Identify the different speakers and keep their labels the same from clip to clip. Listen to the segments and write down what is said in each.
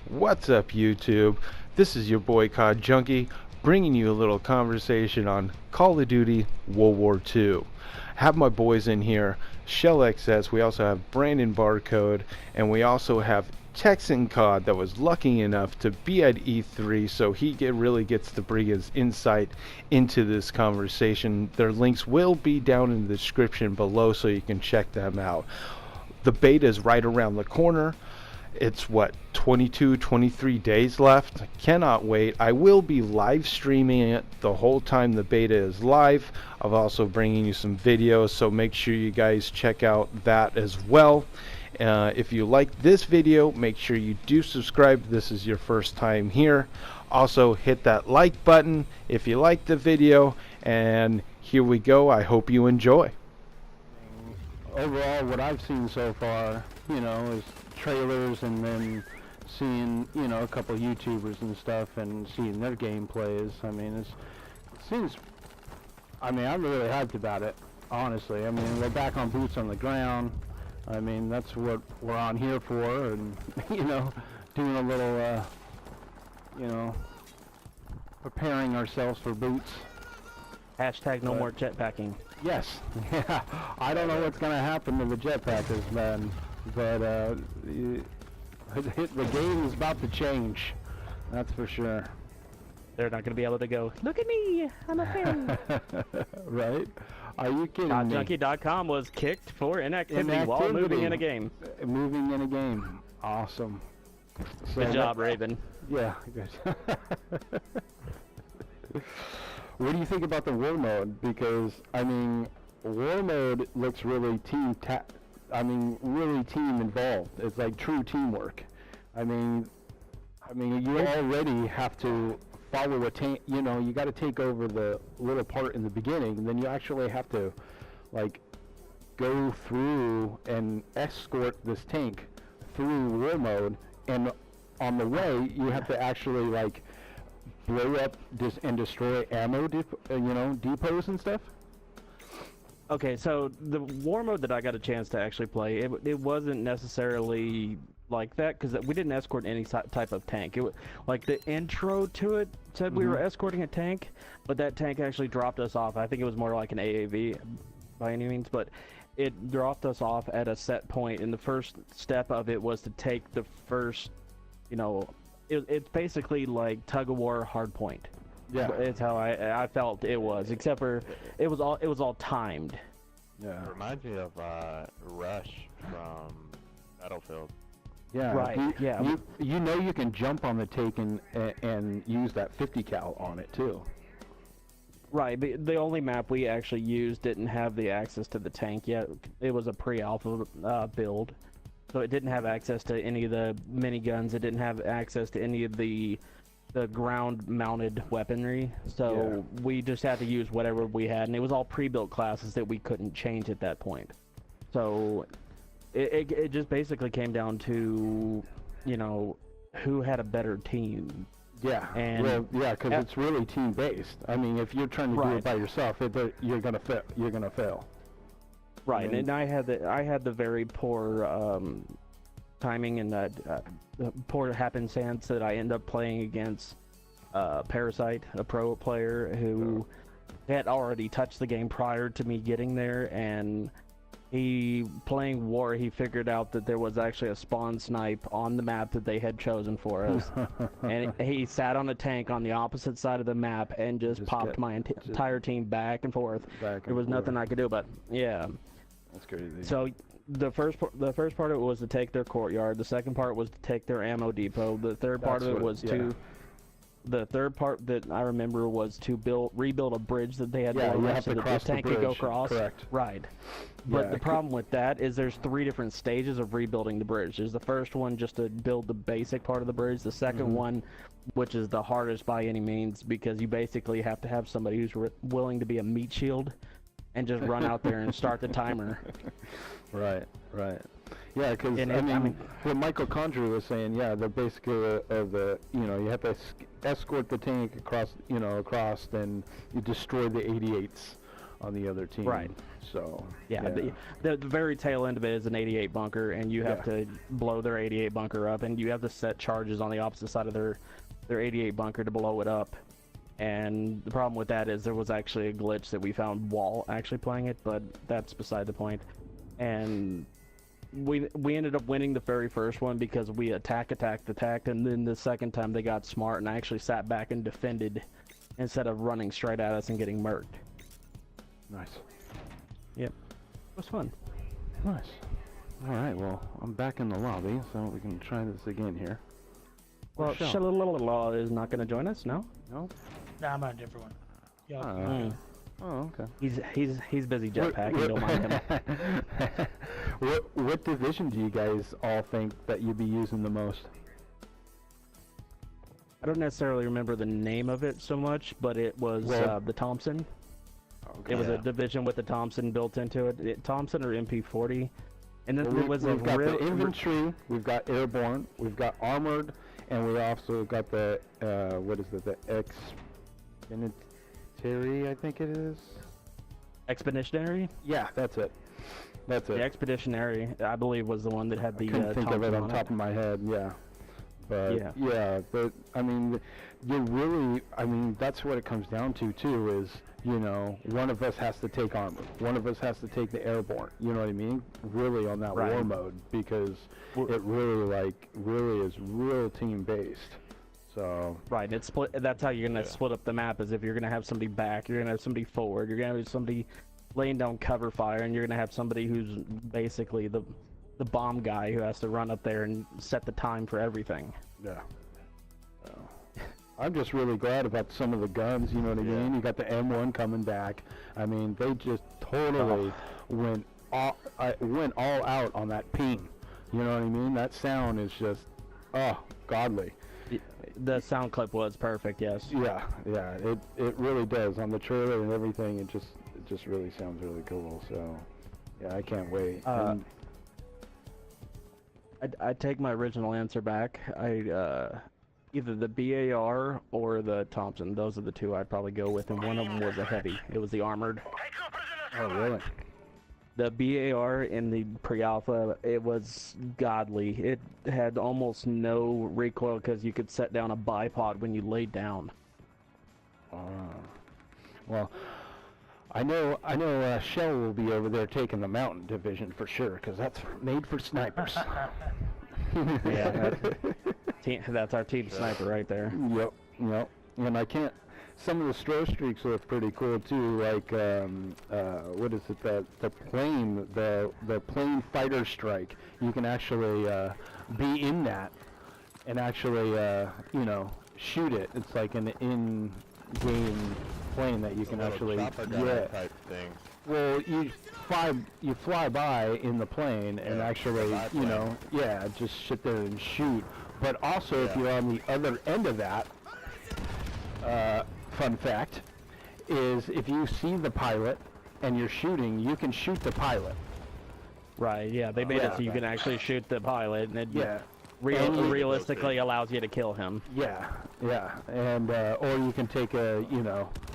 Speaker 1: What's up, YouTube? This is your boy COD Junkie, bringing you a little conversation on Call of Duty World War II. Have my boys in here, Shell XS, we also have Brandon Barcode, and we also have Texan COD that was lucky enough to be at E3, so he really gets to bring his insight into this conversation. Their links will be down in the description below so you can check them out. The beta is right around the corner. It's 22, 23 days left. I cannot wait. I will be live streaming it the whole time the beta is live. I'm also bringing you some videos, so make sure you guys check out that as well. If you like this video, make sure you do subscribe if this is your first time here. Also hit that like button if you like the video, and here we go. I hope you enjoy.
Speaker 2: Overall, what I've seen so far, is trailers and then seeing, a couple of YouTubers and stuff and seeing their gameplays. it seems, I'm really hyped about it, honestly. We're back on boots on the ground. That's what we're on here for, and, doing a little, preparing ourselves for boots.
Speaker 3: Hashtag no more jetpacking.
Speaker 2: Yes. Yeah. I don't know what's going to happen to the jetpackers, man. But the game is about to change. That's for sure.
Speaker 3: They're not going to be able to go, look at me, I'm a fan.
Speaker 2: Right? Are you kidding me?
Speaker 3: Junkie.com was kicked for inactivity while moving in a game.
Speaker 2: Moving in a game. Awesome. So
Speaker 3: Good job, Raven.
Speaker 2: Yeah, good. What do you think about the war mode? Because war mode looks really really team involved. It's like true teamwork. You already have to follow a tank. You got to take over the little part in the beginning, and then you actually have to go through and escort this tank through war mode, and on the way you have to actually blow up and destroy ammo depots and stuff.
Speaker 3: Okay, so the war mode that I got a chance to actually play, it wasn't necessarily like that, because we didn't escort any type of tank. It was like the intro to it said we were escorting a tank, but that tank actually dropped us off. I think it was more like an AAV by any means, but it dropped us off at a set point, and the first step of it was to take the first, it's basically like tug of war hard point.
Speaker 2: Yeah,
Speaker 3: it's how I felt it was, except for it was all timed.
Speaker 4: Yeah, it reminds me of Rush from Battlefield.
Speaker 2: Yeah,
Speaker 3: right.
Speaker 2: You can jump on the tank and use that 50 cal on it too.
Speaker 3: Right, but the only map we actually used didn't have the access to the tank yet. It was a pre-alpha build. So it didn't have access to any of the miniguns. It didn't have access to any of the ground-mounted weaponry. So we just had to use whatever we had, and it was all pre-built classes that we couldn't change at that point. So it just basically came down to, who had a better team.
Speaker 2: Yeah, because it's really team-based. If you're trying to do it by yourself, you're gonna fail.
Speaker 3: Right, and I had the very poor timing and poor happenstance that I ended up playing against Parasite, a pro player who had already touched the game prior to me getting there, and playing war, he figured out that there was actually a spawn snipe on the map that they had chosen for us, and he sat on a tank on the opposite side of the map and just popped my entire team back and forth. There was nothing I could do, but yeah.
Speaker 2: That's crazy.
Speaker 3: So the first part of it was to take their courtyard. The second part was to take their ammo depot. The third part of it was the third part that I remember was to rebuild a bridge that they had blown up so that the tank could go across.
Speaker 2: Correct.
Speaker 3: Right. But the problem with that is there's 3 different stages of rebuilding the bridge. There's the first one just to build the basic part of the bridge. The second one, which is the hardest by any means, because you basically have to have somebody who's willing to be a meat shield and just run out there and start the timer.
Speaker 2: Right. Yeah, because what Michael Condrey was saying, they're basically you have to escort the tank across, then you destroy the 88s on the other team.
Speaker 3: Right.
Speaker 2: So
Speaker 3: Yeah, the very tail end of it is an 88 bunker, and you have to blow their 88 bunker up, and you have to set charges on the opposite side of their 88 bunker to blow it up. And the problem with that is there was actually a glitch that we found while actually playing it, but that's beside the point. And we ended up winning the very first one because we attacked, and then the second time they got smart and actually sat back and defended instead of running straight at us and getting murked.
Speaker 2: Nice.
Speaker 3: Yep. It was fun.
Speaker 2: Nice. All right, well, I'm back in the lobby, so we can try this again here.
Speaker 3: Well, Shalalala is not going to join us, no?
Speaker 2: No?
Speaker 5: Nah, I'm on a different one. Yeah.
Speaker 2: Oh, okay.
Speaker 3: He's busy jetpacking, don't mind him.
Speaker 2: What division do you guys all think that you'd be using the most?
Speaker 3: I don't necessarily remember the name of it so much, but it was the Thompson.
Speaker 2: Okay.
Speaker 3: It was a division with the Thompson built into it. Thompson or MP40. And then there was
Speaker 2: we've got the infantry, we've got airborne, we've got armored, and we also got the, what is it, the Expeditionary, I think it is?
Speaker 3: Expeditionary?
Speaker 2: Yeah, that's it. That's it.
Speaker 3: The Expeditionary, I believe, was the one that had the
Speaker 2: I couldn't think of it
Speaker 3: Thompson
Speaker 2: on top of my head, yeah. But, yeah, but, I mean, you really, I mean, that's what it comes down to, too, is, you know, one of us has to take armor. One of us has to take the airborne, you know what I mean? Really on that war mode, because it really, really is real team-based. So
Speaker 3: right, it's split. That's how you're gonna split up the map. Is if you're gonna have somebody back, you're gonna have somebody forward, you're gonna have somebody laying down cover fire, and you're gonna have somebody who's basically the bomb guy who has to run up there and set the time for everything.
Speaker 2: Yeah. I'm just really glad about some of the guns. You know what I mean? You got the M1 coming back. I mean, they just totally went all out on that ping. You know what I mean? That sound is just godly.
Speaker 3: The sound clip was perfect, yes.
Speaker 2: Yeah, it really does. On the trailer and everything, it just really sounds really cool. So, yeah, I can't wait.
Speaker 3: I take my original answer back. Either the BAR or the Thompson. Those are the two I'd probably go with, and one of them was a heavy. It was the armored.
Speaker 2: Oh, really?
Speaker 3: The BAR in the pre-alpha, it was godly. It had almost no recoil because you could set down a bipod when you laid down.
Speaker 2: Well, I know Shell will be over there taking the mountain division for sure, because that's made for snipers.
Speaker 3: Yeah, that's our team sniper right there.
Speaker 2: Yep. And I can't. Some of the stroke streaks look pretty cool too. Like what is it? The plane fighter strike. You can actually be in that and actually shoot it. It's like an in-game plane that you can actually
Speaker 4: type thing.
Speaker 2: Well, you fly by in the plane and actually, just sit there and shoot. But also, if you're on the other end of that, fun fact, is if you see the pilot and you're shooting, you can shoot the pilot.
Speaker 3: Right, yeah, they made it so you can actually shoot the pilot, and it realistically allows you to kill him.
Speaker 2: Yeah, and or you can take the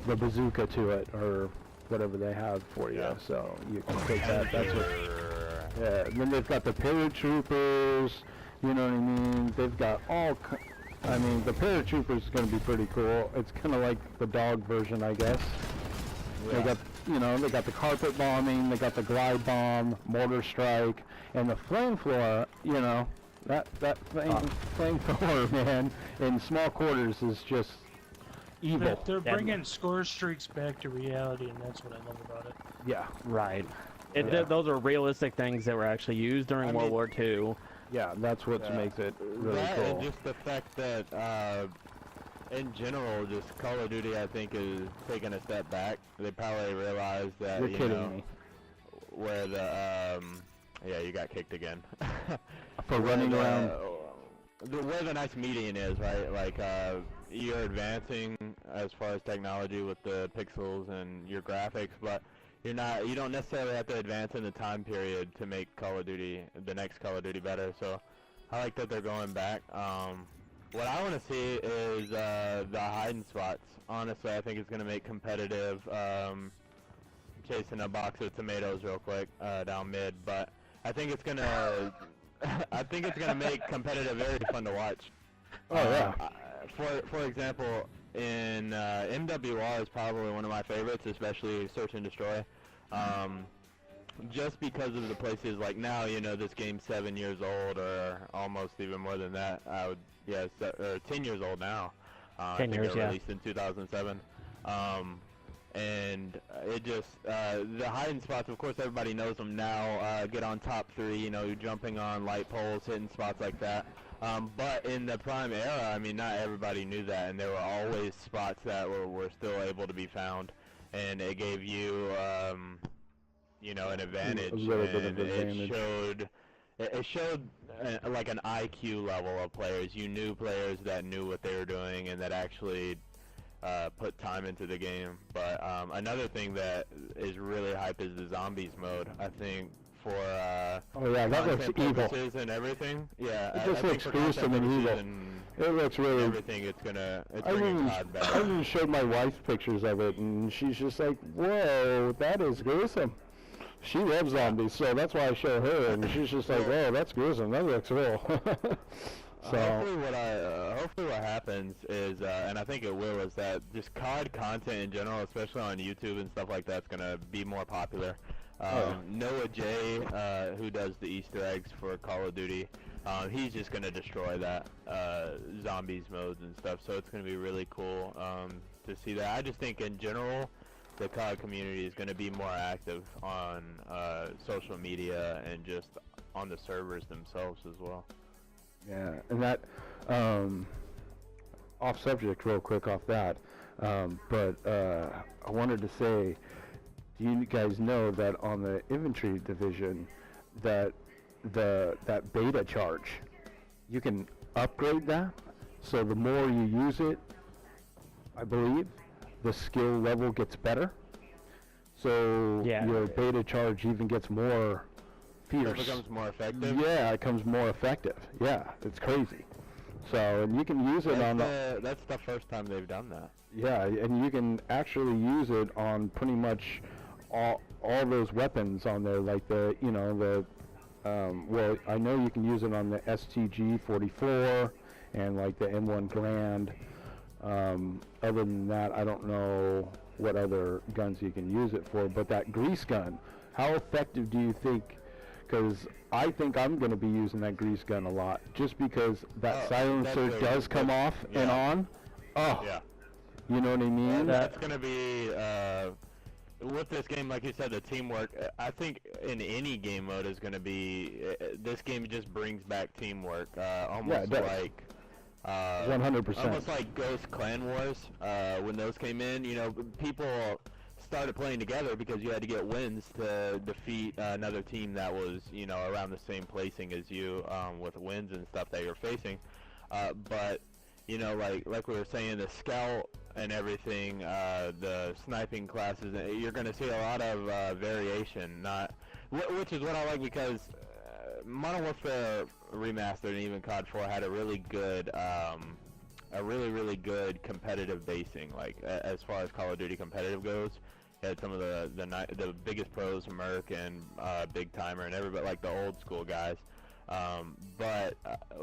Speaker 2: bazooka to it, or whatever they have for you, so you can take that. That's what. Yeah, and then they've got the paratroopers. You know what I mean? They've got all. I mean, the paratroopers is going to be pretty cool. It's kind of like the dog version, I guess. Yeah. They got the carpet bombing. They got the glide bomb, mortar strike, and the flamethrower. That flamethrower, man, in small quarters is just evil.
Speaker 5: They're bringing score streaks back to reality, and that's what I love about it.
Speaker 2: Yeah.
Speaker 3: Right. Those are realistic things that were actually used during World War II.
Speaker 2: Yeah, that's what makes it really cool.
Speaker 4: And just the fact that, in general, just Call of Duty, I think, is taking a step back. They probably realized that,
Speaker 2: You're kidding me.
Speaker 4: Where the, you got kicked again.
Speaker 2: For running around.
Speaker 4: Where the nice median is, right? Like, you're advancing as far as technology with the pixels and your graphics, but you don't necessarily have to advance in the time period to make the next Call of Duty better. So I like that they're going back. What I want to see is the hiding spots. Honestly, I think it's going to make competitive chasing a box of tomatoes real quick down mid, but I think it's gonna make competitive very fun to watch.
Speaker 2: Oh yeah.
Speaker 4: For example, in MWR is probably one of my favorites, especially Search and Destroy. Just because of the places, like now, you know, this game's 7 years old, or almost even more than that. Or 10 years old now.
Speaker 3: 10 years,
Speaker 4: I think it released in 2007. And it just, the hiding spots, of course, everybody knows them now. Get on top 3, you know, jumping on light poles, hitting spots like that. But in the Prime era, I mean, not everybody knew that, and there were always spots that were still able to be found, and it gave you, you know, an advantage.
Speaker 2: A little bit of advantage.
Speaker 4: It showed like an IQ level of players. You knew players that knew what they were doing and that actually put time into the game. But another thing that is really hype is the zombies mode. I think for
Speaker 2: oh yeah, that looks evil.
Speaker 4: purposes and everything. Yeah,
Speaker 2: it just looks gruesome and evil. It looks really.
Speaker 4: Everything. It's bringing COD back.
Speaker 2: I even showed my wife pictures of it, and she's just like, "Whoa, that is gruesome." She loves zombies, so that's why I show her, and she's just like, "Oh, that's gruesome. That looks real." So
Speaker 4: hopefully what happens is, and I think it will, is that just COD content in general, especially on YouTube and stuff like that, is gonna be more popular. Noah J, who does the Easter eggs for Call of Duty, he's just gonna destroy that zombies modes and stuff. So it's gonna be really cool to see that. I just think in general, the COD community is going to be more active on social media and just on the servers themselves as well.
Speaker 2: Yeah, and that, off subject real quick off that, but I wanted to say, do you guys know that on the infantry division, that that beta charge, you can upgrade that, so the more you use it, I believe, the skill level gets better, so your beta charge even gets more fierce.
Speaker 4: It becomes more effective?
Speaker 2: Yeah, it becomes more effective. Yeah, it's crazy. So, and you can use it on...
Speaker 4: That's the first time they've done that.
Speaker 2: Yeah, and you can actually use it on pretty much all those weapons on there, like the, you know, the... well, I know you can use it on the STG-44 and like the M1 Grand. Other than that, I don't know what other guns you can use it for, but that grease gun, how effective do you think? Because I think I'm going to be using that grease gun a lot, just because that silencer does come off and on. Oh, yeah. You know what I mean?
Speaker 4: And that's going to be, with this game, like you said, the teamwork, I think in any game mode is going to be, this game just brings back teamwork, almost like...
Speaker 2: 100%.
Speaker 4: Almost like Ghost Clan Wars, when those came in, you know, people started playing together because you had to get wins to defeat another team that was, you know, around the same placing as you, with wins and stuff that you're facing. But, you know, like we were saying, the scout and everything, the sniping classes, you're going to see a lot of variation, which is what I like, because Modern Warfare Remastered and even COD 4 had a really good, really good competitive basing. Like as far as Call of Duty competitive goes, you had some of the biggest pros, Merc and Big Timer and everybody, like the old school guys. But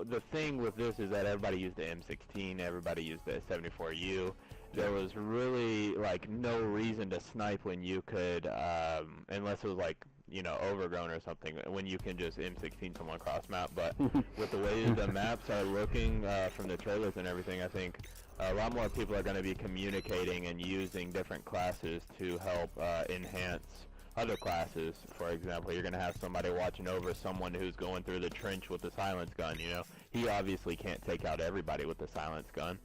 Speaker 4: the thing with this is that everybody used the M16, everybody used the 74U. There was really like no reason to snipe when you could, unless it was like, you know, overgrown or something, when you can just M16 someone cross map. But with the way the maps are looking from the trailers and everything, I think a lot more people are going to be communicating and using different classes to help enhance other classes. For example, you're going to have somebody watching over someone who's going through the trench with the silence gun, you know. He obviously can't take out everybody with the silence gun,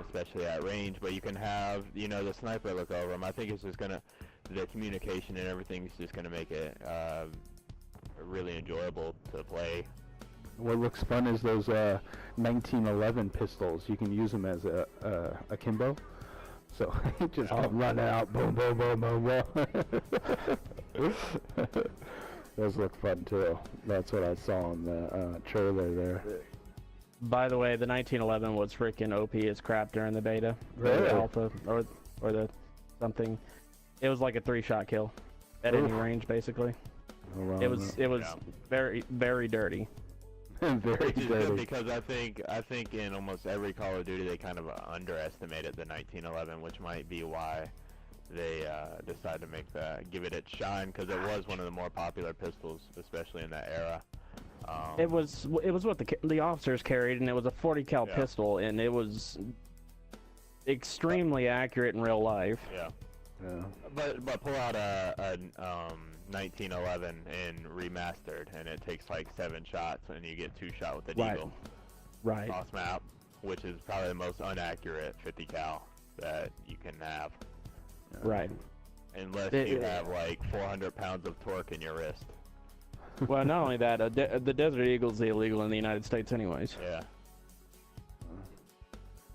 Speaker 4: especially at range, but you can have, you know, the sniper look over him. I think it's just going to, the communication and everything is just going to make it really enjoyable to play.
Speaker 2: What looks fun is those 1911 pistols. You can use them as a akimbo. So you just come running out, boom, boom, boom, boom, boom. Those look fun too. That's what I saw in the trailer there.
Speaker 3: By the way, the 1911 was freaking OP as crap during the beta,
Speaker 2: Really?
Speaker 3: the alpha, or the something. It was like a 3-shot kill. at any range, basically. It was very, very dirty.
Speaker 2: Very
Speaker 4: Which is good
Speaker 2: dirty.
Speaker 4: because I think in almost every Call of Duty they kind of underestimated the 1911, which might be why they decided to give it its shine, because it was one of the more popular pistols, especially in that era.
Speaker 3: It was what the officers carried, and it was a 40 cal pistol, and it was extremely accurate in real life.
Speaker 4: Yeah. But pull out a 1911 and remastered, and it takes like 7 shots, and you get 2 shot with an eagle.
Speaker 3: Right.
Speaker 4: Cross map, which is probably the most inaccurate 50 cal that you can have.
Speaker 3: Right.
Speaker 4: Unless you have like 400 pounds of torque in your wrist.
Speaker 3: Well, not only that, the Desert Eagle's illegal in the United States anyways.
Speaker 4: Yeah.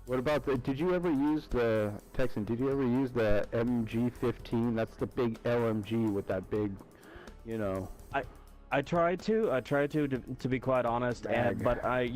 Speaker 2: What about did you ever use the, Texan, did you ever use the MG15? That's the big LMG with that big, you know.
Speaker 3: I tried to be quite honest, but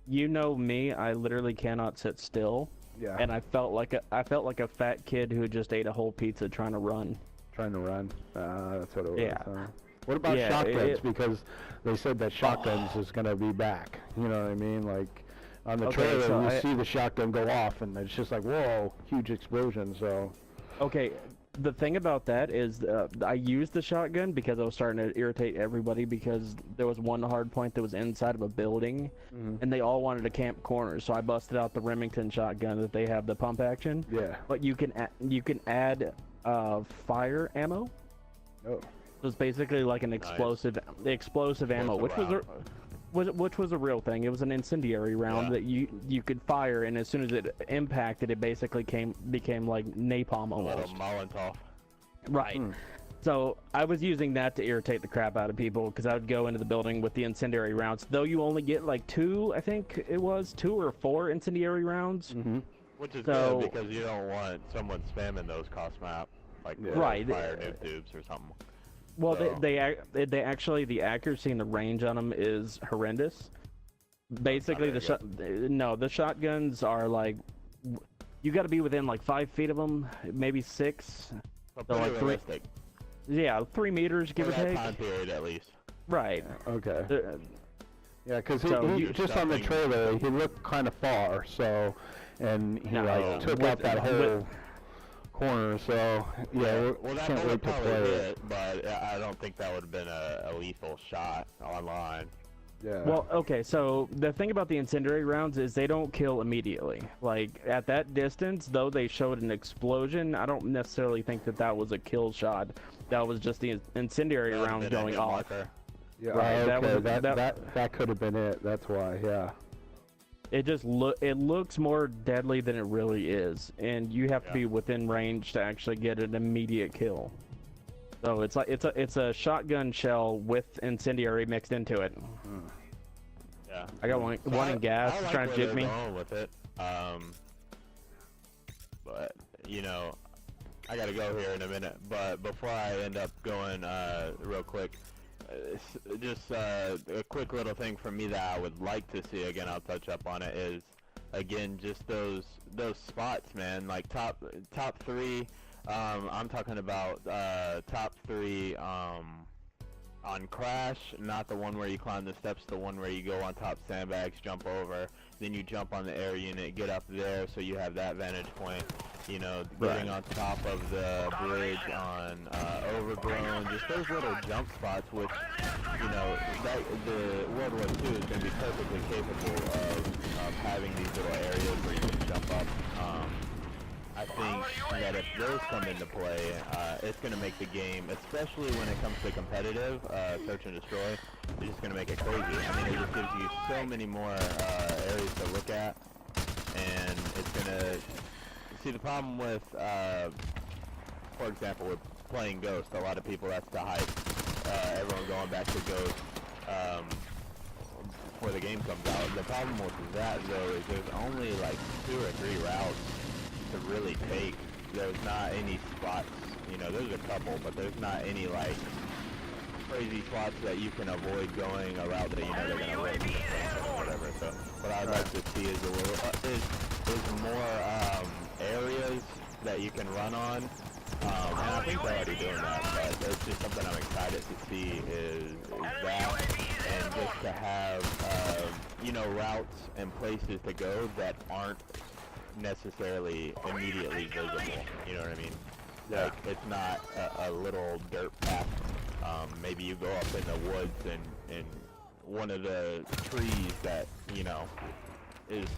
Speaker 3: you know me, I literally cannot sit still.
Speaker 2: Yeah.
Speaker 3: And I felt like a fat kid who just ate a whole pizza trying to run.
Speaker 2: That's what it was.
Speaker 3: Yeah.
Speaker 2: What about
Speaker 3: Yeah,
Speaker 2: shotguns? Because they said that shotguns is going to be back. You know what I mean? Like, on the trailer,
Speaker 3: so
Speaker 2: you see the shotgun go off, and it's just like, whoa, huge explosion, so...
Speaker 3: Okay, the thing about that is I used the shotgun because I was starting to irritate everybody, because there was one hard point that was inside of a building, and they all wanted to camp corners, so I busted out the Remington shotgun that they have, the pump action.
Speaker 2: Yeah.
Speaker 3: But you can add fire ammo.
Speaker 2: Oh.
Speaker 3: So it's basically like an explosive ammo, which was a real thing. It was an incendiary round that you could fire, and as soon as it impacted, it basically became like napalm almost.
Speaker 4: A little Molotov.
Speaker 3: Right. So I was using that to irritate the crap out of people, because I would go into the building with the incendiary rounds. Though you only get like 2, I think it was 2 or 4 incendiary rounds.
Speaker 4: Which is good, because you don't want someone spamming those cost map, like fire noob tubes or something.
Speaker 3: Well, they actually, the accuracy and the range on them is horrendous. Basically, the shotguns are like, you got to be within like 5 feet of them, maybe 6.
Speaker 4: So like realistic.
Speaker 3: 3 meters, give or take.
Speaker 4: Time period at least.
Speaker 3: Right.
Speaker 2: Okay. Yeah, because
Speaker 3: So
Speaker 2: just on the trailer, he looked kind of far, so, and he took out that whole corner, so yeah,
Speaker 4: well, that
Speaker 2: can't wait to
Speaker 4: probably
Speaker 2: play
Speaker 4: hit, but I don't think that would have been a lethal shot online.
Speaker 2: Yeah.
Speaker 3: Well, okay, so the thing about the incendiary rounds is they don't kill immediately. Like, at that distance, though they showed an explosion, I don't necessarily think that was a kill shot. That was just the incendiary round going off.
Speaker 2: Yeah,
Speaker 3: right,
Speaker 2: that could have been it. That's why, yeah.
Speaker 3: It just looks more deadly than it really is, and you have to be within range to actually get an immediate kill. So it's like it's a shotgun shell with incendiary mixed into it.
Speaker 4: Yeah.
Speaker 3: I got one in gas trying to jig me.
Speaker 4: Going with it. But you know, I gotta go here in a minute. But before I end up going, real quick. Just a quick little thing for me that I would like to see, again, I'll touch up on it, is again just those spots, man, like top 3. I'm talking about top 3 on Crash, not the one where you climb the steps, the one where you go on top sandbags, jump over, then you jump on the air unit, get up there, so you have that vantage point. You know, getting on top of the bridge on Overgrown, just those little jump spots, which, you know, the World War II is going to be perfectly capable of having these little areas where you can jump up. I think that if those come into play, it's going to make the game, especially when it comes to competitive, search and destroy, it's just going to make it crazy. I mean, it just gives you so many more areas to look at, and it's going to... See, the problem with, for example, with playing Ghost, a lot of people, that's the hype. Everyone going back to Ghost before the game comes out. The problem with that, though, is there's only like 2 or 3 routes to really take. There's not any spots, you know, there's a couple, but there's not any, like, crazy spots that you can avoid going a route that you know they're going to win or whatever. So what I'd like to see is a little, is more areas that you can run on And I think they're already doing that, but it's just something I'm excited to see is that, and just to have, you know, routes and places to go that aren't necessarily immediately visible, you know what I mean?
Speaker 2: Yeah.
Speaker 4: Like, it's not a little dirt path. Maybe you go up in the woods and one of the trees that, you know,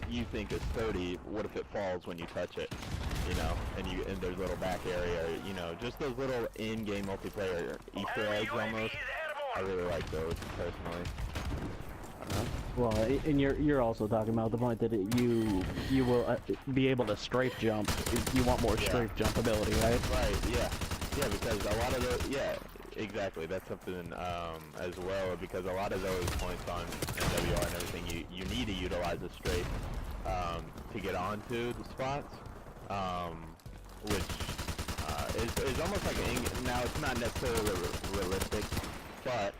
Speaker 4: you think is sturdy, what if it falls when you touch it, you know, and there's a little back area, you know, just those little in-game multiplayer Easter eggs almost. I really like those personally.
Speaker 3: Well, and you're also talking about the point that you will be able to strafe jump. You want more strafe jump ability, right?
Speaker 4: Right. Yeah. Yeah, because a lot of exactly, that's something as well, because a lot of those points on NWR and everything, you need to utilize a strafe to get onto the spots, which is almost like now it's not necessarily realistic, but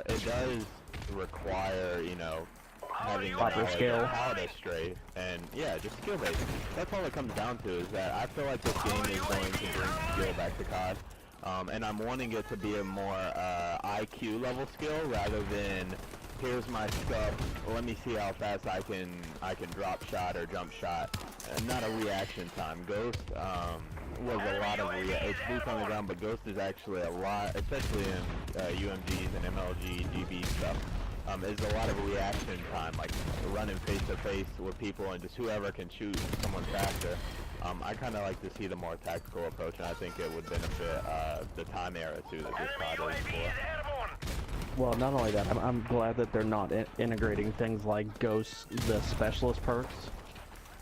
Speaker 4: it does require, you know, having
Speaker 3: proper skill,
Speaker 4: how to strafe, and yeah, just skill based. That's all it comes down to, is that I feel like this game is going to bring skill back to COD. And I'm wanting it to be a more IQ level skill rather than here's my stuff, let me see how fast I can drop shot or jump shot. Not a reaction time. Ghost was a lot of it's boots on the ground, but Ghost is actually a lot, especially in UMGs and MLG, GB stuff. Is a lot of reaction time, like running face to face with people and just whoever can shoot someone faster. I kind of like to see the more tactical approach, and I think it would benefit the time era too that this COD is for.
Speaker 3: Well, not only that, I'm glad that they're not integrating things like Ghost, the specialist perks.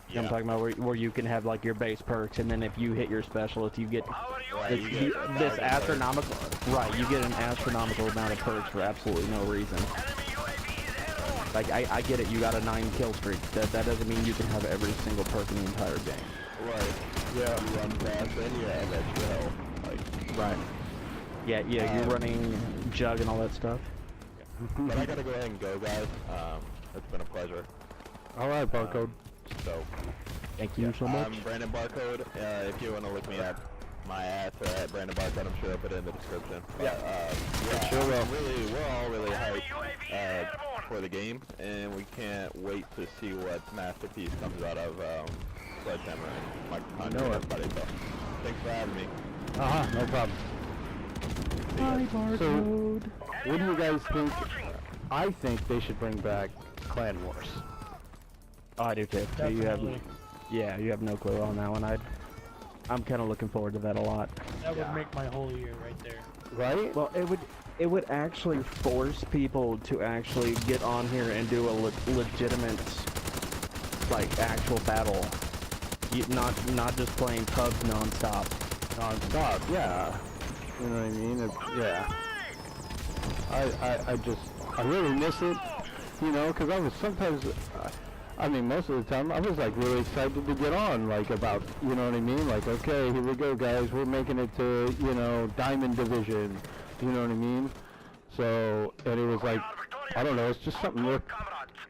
Speaker 4: Yeah.
Speaker 3: I'm talking about where you can have like your base perks, and then if you hit your specialist, you get this astronomical. Right, you get an astronomical amount of perks for absolutely no reason. Like I get it, you got a 9 kill streak. That doesn't mean you can have every single perk in the entire game.
Speaker 4: Right. Yeah. You run fast and you have extra health. Like.
Speaker 3: Right. Yeah, you're running jug and all that stuff.
Speaker 4: But I gotta go ahead and go, guys. It's been a pleasure.
Speaker 2: All right, Barcode.
Speaker 4: So.
Speaker 3: Thank you so much.
Speaker 4: I'm Brandon Barcode. If you want to look me up, my ads are at Brandon Barcode. I'm sure I'll put it in the description. But,
Speaker 2: Sure will.
Speaker 4: We're all really hyped for the game, and we can't wait to see what masterpiece comes out of Sledgehammer and Mike Conte and everybody. So, thanks for having me.
Speaker 2: No problem.
Speaker 3: Hi, Barcode.
Speaker 2: What do you guys think? I think they should bring back Clan Wars.
Speaker 3: Oh, I do too.
Speaker 5: Definitely.
Speaker 3: You have no clue on that one. I'm kind of looking forward to that a lot.
Speaker 5: That would make my whole year right there.
Speaker 2: Right?
Speaker 3: Well, it would actually force people to actually get on here and do a legitimate, like, actual battle. Not just playing pubs non-stop.
Speaker 2: Non-stop, yeah. You know what I mean? Yeah. I really miss it, you know, because I was sometimes, I mean, most of the time, I was, like, really excited to get on, like, about, you know what I mean? Like, okay, here we go, guys, we're making it to, you know, Diamond Division, you know what I mean? So, and it was like, I don't know, it's just something to look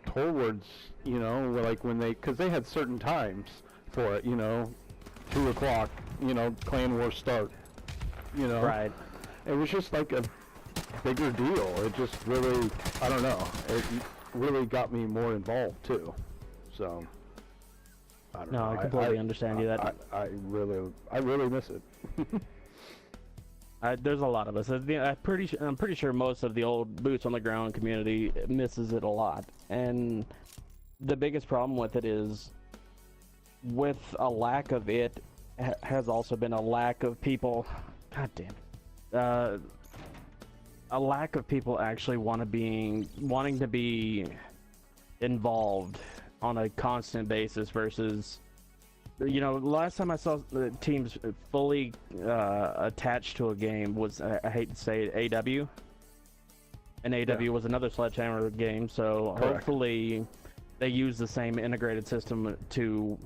Speaker 2: towards, you know, like when because they had certain times for it, you know, 2 o'clock, you know, Clan Wars start, you know?
Speaker 3: Right.
Speaker 2: It was just like a bigger deal. It just really, I don't know, it really got me more involved too. So, I don't know.
Speaker 3: No, I completely understand you. That
Speaker 2: I really miss it.
Speaker 3: there's a lot of us. I'm pretty sure most of the old boots on the ground community misses it a lot. And the biggest problem with it is, with a lack of it, has also been a lack of people. God damn it. A lack of people actually wanting to be involved on a constant basis versus, you know, last time I saw the teams fully attached to a game was, I hate to say it, AW. And AW was another Sledgehammer game, so
Speaker 2: Correct.
Speaker 3: Hopefully they use the same integrated system to,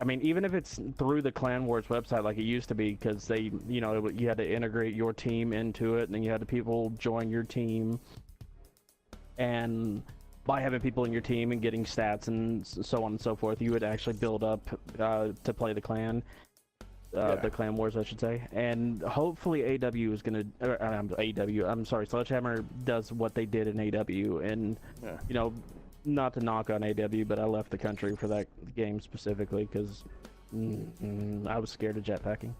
Speaker 3: I mean, even if it's through the Clan Wars website like it used to be, because they, you know, you had to integrate your team into it, and then you had the people join your team, and by having people in your team and getting stats and so on and so forth, you would actually build up to play the clan. the Clan Wars, I should say, and hopefully AW is gonna, I'm sorry, Sledgehammer does what they did in AW, and you know, not to knock on AW, but I left the country for that game specifically because I was scared of jetpacking.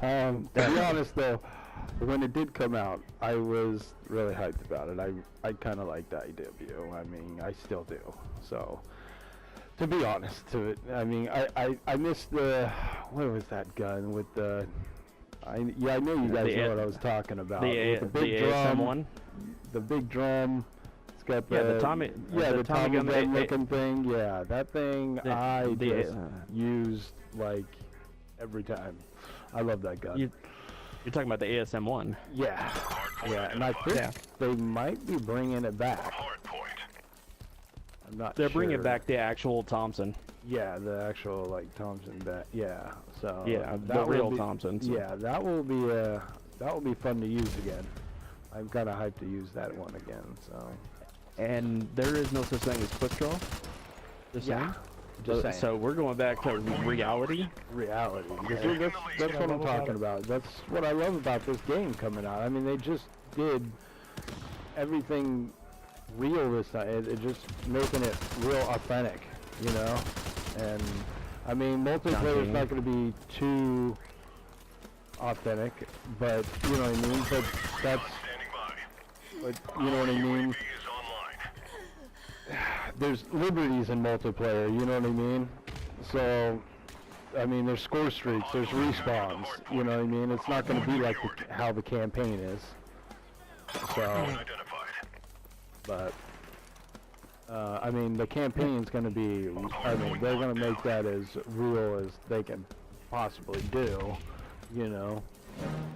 Speaker 2: To be honest though, when it did come out, I was really hyped about it. I kind of liked IW. I mean, I still do. So, to be honest, I mean, I missed the, what was that gun with the, I know you guys know what I was talking about. With the big drum,
Speaker 3: ASM1?
Speaker 2: The big drum. It's got the,
Speaker 3: the Tommy
Speaker 2: gun
Speaker 3: gun
Speaker 2: looking thing. Yeah, that thing I just used like every time. I love that gun.
Speaker 3: You're talking about the ASM1.
Speaker 2: Yeah, and I think they might be bringing it back. I'm not
Speaker 3: They're
Speaker 2: sure.
Speaker 3: bringing back the actual Thompson.
Speaker 2: Yeah, the actual like Thompson bat. Yeah, so
Speaker 3: Yeah, the
Speaker 2: that
Speaker 3: real
Speaker 2: will be,
Speaker 3: Thompson. So.
Speaker 2: Yeah, that will be fun to use again. I'm kind of hyped to use that one again. So.
Speaker 3: And there is no such thing as quick draw. Just saying. So we're going back to reality.
Speaker 2: Reality. That's what I'm talking about. That's what I love about this game coming out. I mean, they just did everything real this time. It just making it real authentic, you know. And I mean, multiplayer is not going to be too authentic, but you know what I mean. But you know what I mean. There's liberties in multiplayer, you know what I mean? So, I mean, there's score streaks, there's respawns, you know what I mean? It's not going to be like how the campaign is. So, but, I mean, the campaign's going to be, I mean, they're going to make that as real as they can possibly do, you know,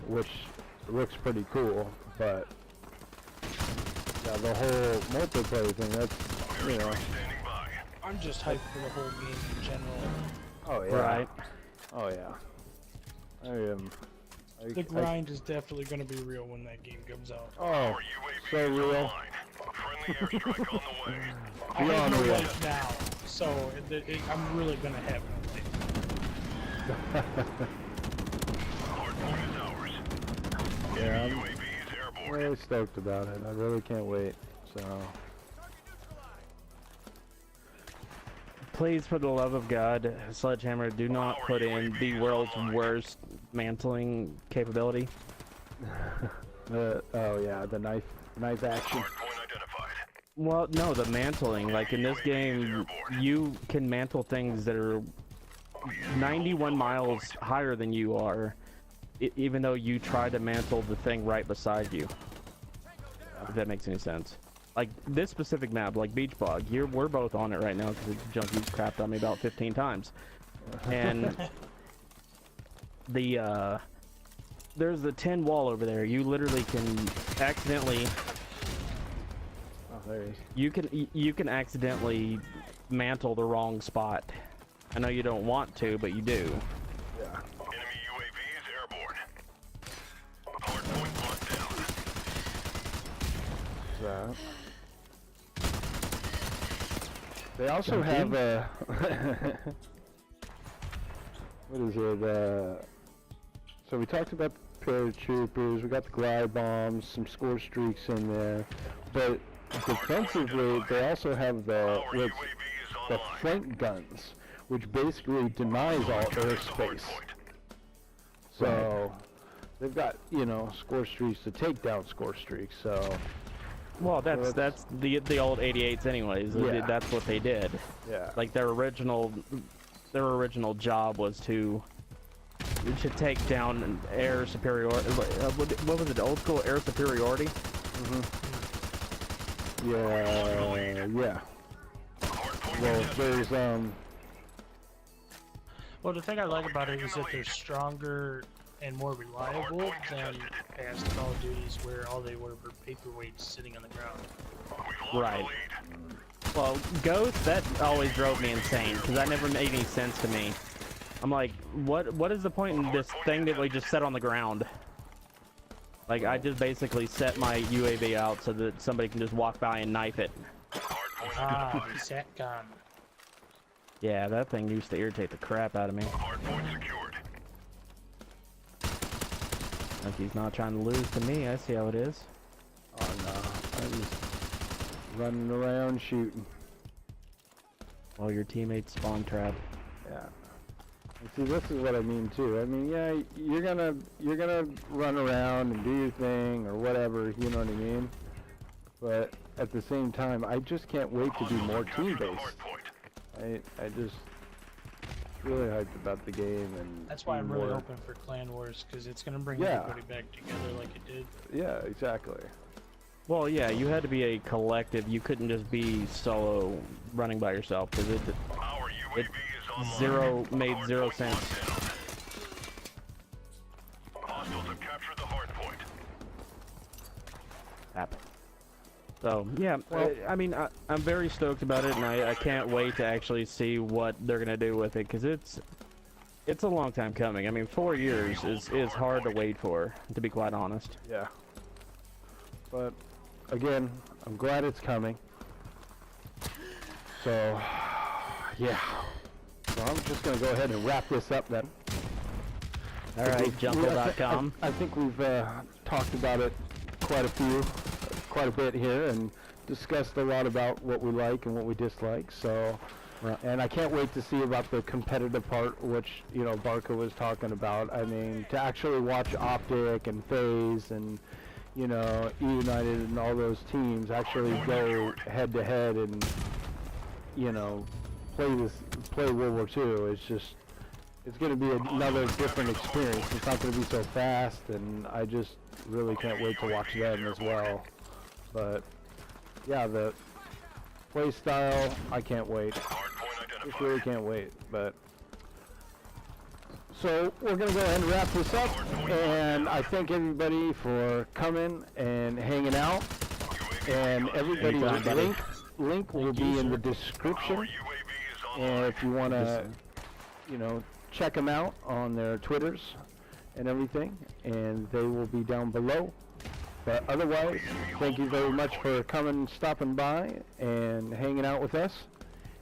Speaker 2: which looks pretty cool, but, yeah, the whole multiplayer thing, that's, you know.
Speaker 5: I'm just hyped for the whole game in general.
Speaker 2: Oh yeah.
Speaker 3: Right.
Speaker 2: Oh yeah. I am.
Speaker 5: The grind is definitely going to be real when that game comes out.
Speaker 2: Oh, so real.
Speaker 5: I have no life now, so I'm really going to have no life.
Speaker 2: Yeah, I'm really stoked about it. I really can't wait. So.
Speaker 3: Please, for the love of God, Sledgehammer, do not put in the world's worst mantling capability.
Speaker 2: Oh yeah, the knife action.
Speaker 3: Well, no, the mantling. Like in this game, you can mantle things that are 91 miles higher than you are, even though you try to mantle the thing right beside you. If that makes any sense. Like this specific map, like Beach Bog, we're both on it right now because Junkie's crapped on me about 15 times. And there's the tin wall over there. You literally can accidentally.
Speaker 2: Oh, there he is.
Speaker 3: You can accidentally mantle the wrong spot. I know you don't want to, but you do.
Speaker 2: Yeah.
Speaker 6: Enemy UAV is airborne. Hardpoint locked down.
Speaker 2: So. They also have a what is it? So we talked about the paratroopers. We got the glide bombs, some score streaks in there, but defensively they also have the flank guns, which basically denies all airspace. So they've got, you know, score streaks to take down score streaks. So.
Speaker 3: Well, that's the old 88s anyways.
Speaker 2: Yeah.
Speaker 3: That's what they did.
Speaker 2: Yeah.
Speaker 3: Like their original job was to take down air superiority. What was it? Old school air superiority.
Speaker 2: Yeah. Yeah. Well, there's
Speaker 5: Well, the thing I like about it is that they're stronger and more reliable than past Call of Duties where all they were paperweights sitting on the ground.
Speaker 3: Right. Well, Ghost, that always drove me insane because that never made any sense to me. I'm like, what is the point in this thing that we just set on the ground? Like, I just basically set my UAV out so that somebody can just walk by and knife it.
Speaker 5: Ah, SATCOM.
Speaker 3: Yeah, that thing used to irritate the crap out of me.
Speaker 6: Hardpoint secured.
Speaker 3: Like he's not trying to lose to me. I see how it is.
Speaker 2: Oh no, I'm just running around shooting.
Speaker 3: While your teammates spawn trap.
Speaker 2: Yeah. And see, this is what I mean too. I mean, yeah, you're gonna run around and do your thing or whatever, you know what I mean? But at the same time, I just can't wait to do more team-based. I just really hyped about the game, and
Speaker 5: That's why I'm
Speaker 2: more.
Speaker 5: really hoping for Clan Wars, because it's going to bring
Speaker 2: Yeah.
Speaker 5: everybody back together like it did.
Speaker 2: Yeah, exactly.
Speaker 3: Well, yeah, you had to be a collective. You couldn't just be solo running by yourself because
Speaker 6: Our UAV
Speaker 3: it
Speaker 6: is online.
Speaker 3: made zero sense.
Speaker 6: Hostiles have captured the hardpoint.
Speaker 3: App. So yeah,
Speaker 2: Well-
Speaker 3: I mean, I'm very stoked about it, and I can't wait to actually see what they're gonna do with it because it's a long time coming. I mean, 4 years is hard to wait for, to be quite honest.
Speaker 2: Yeah. But again, I'm glad it's coming. So yeah. So I'm just gonna go ahead and wrap this up then.
Speaker 3: All right, Jungle.com.
Speaker 2: I think we've talked about it quite a bit here, and discussed a lot about what we like and what we dislike. So, and I can't wait to see about the competitive part, which Barca was talking about. I mean, to actually watch Optic and FaZe and E United and all those teams actually go head to head and play World War II. It's going to be another different experience. It's not going to be so fast, and I just really can't wait to watch them as well. But yeah, the play style, I can't wait. Just really can't wait. But so we're going to go ahead and wrap this up, and I thank everybody for coming and hanging out. And everybody's
Speaker 3: Anytime, buddy.
Speaker 2: link will be in the description. And if you want to, check them out on their Twitters and everything, and they will be down below. But otherwise, thank you very much for stopping by and hanging out with us.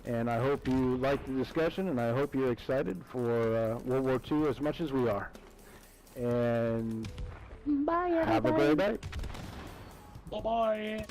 Speaker 2: And I hope you liked the discussion, and I hope you're excited for World War II as much as we are. And
Speaker 3: Bye, everybody.
Speaker 2: have a great day.
Speaker 5: Bye-bye.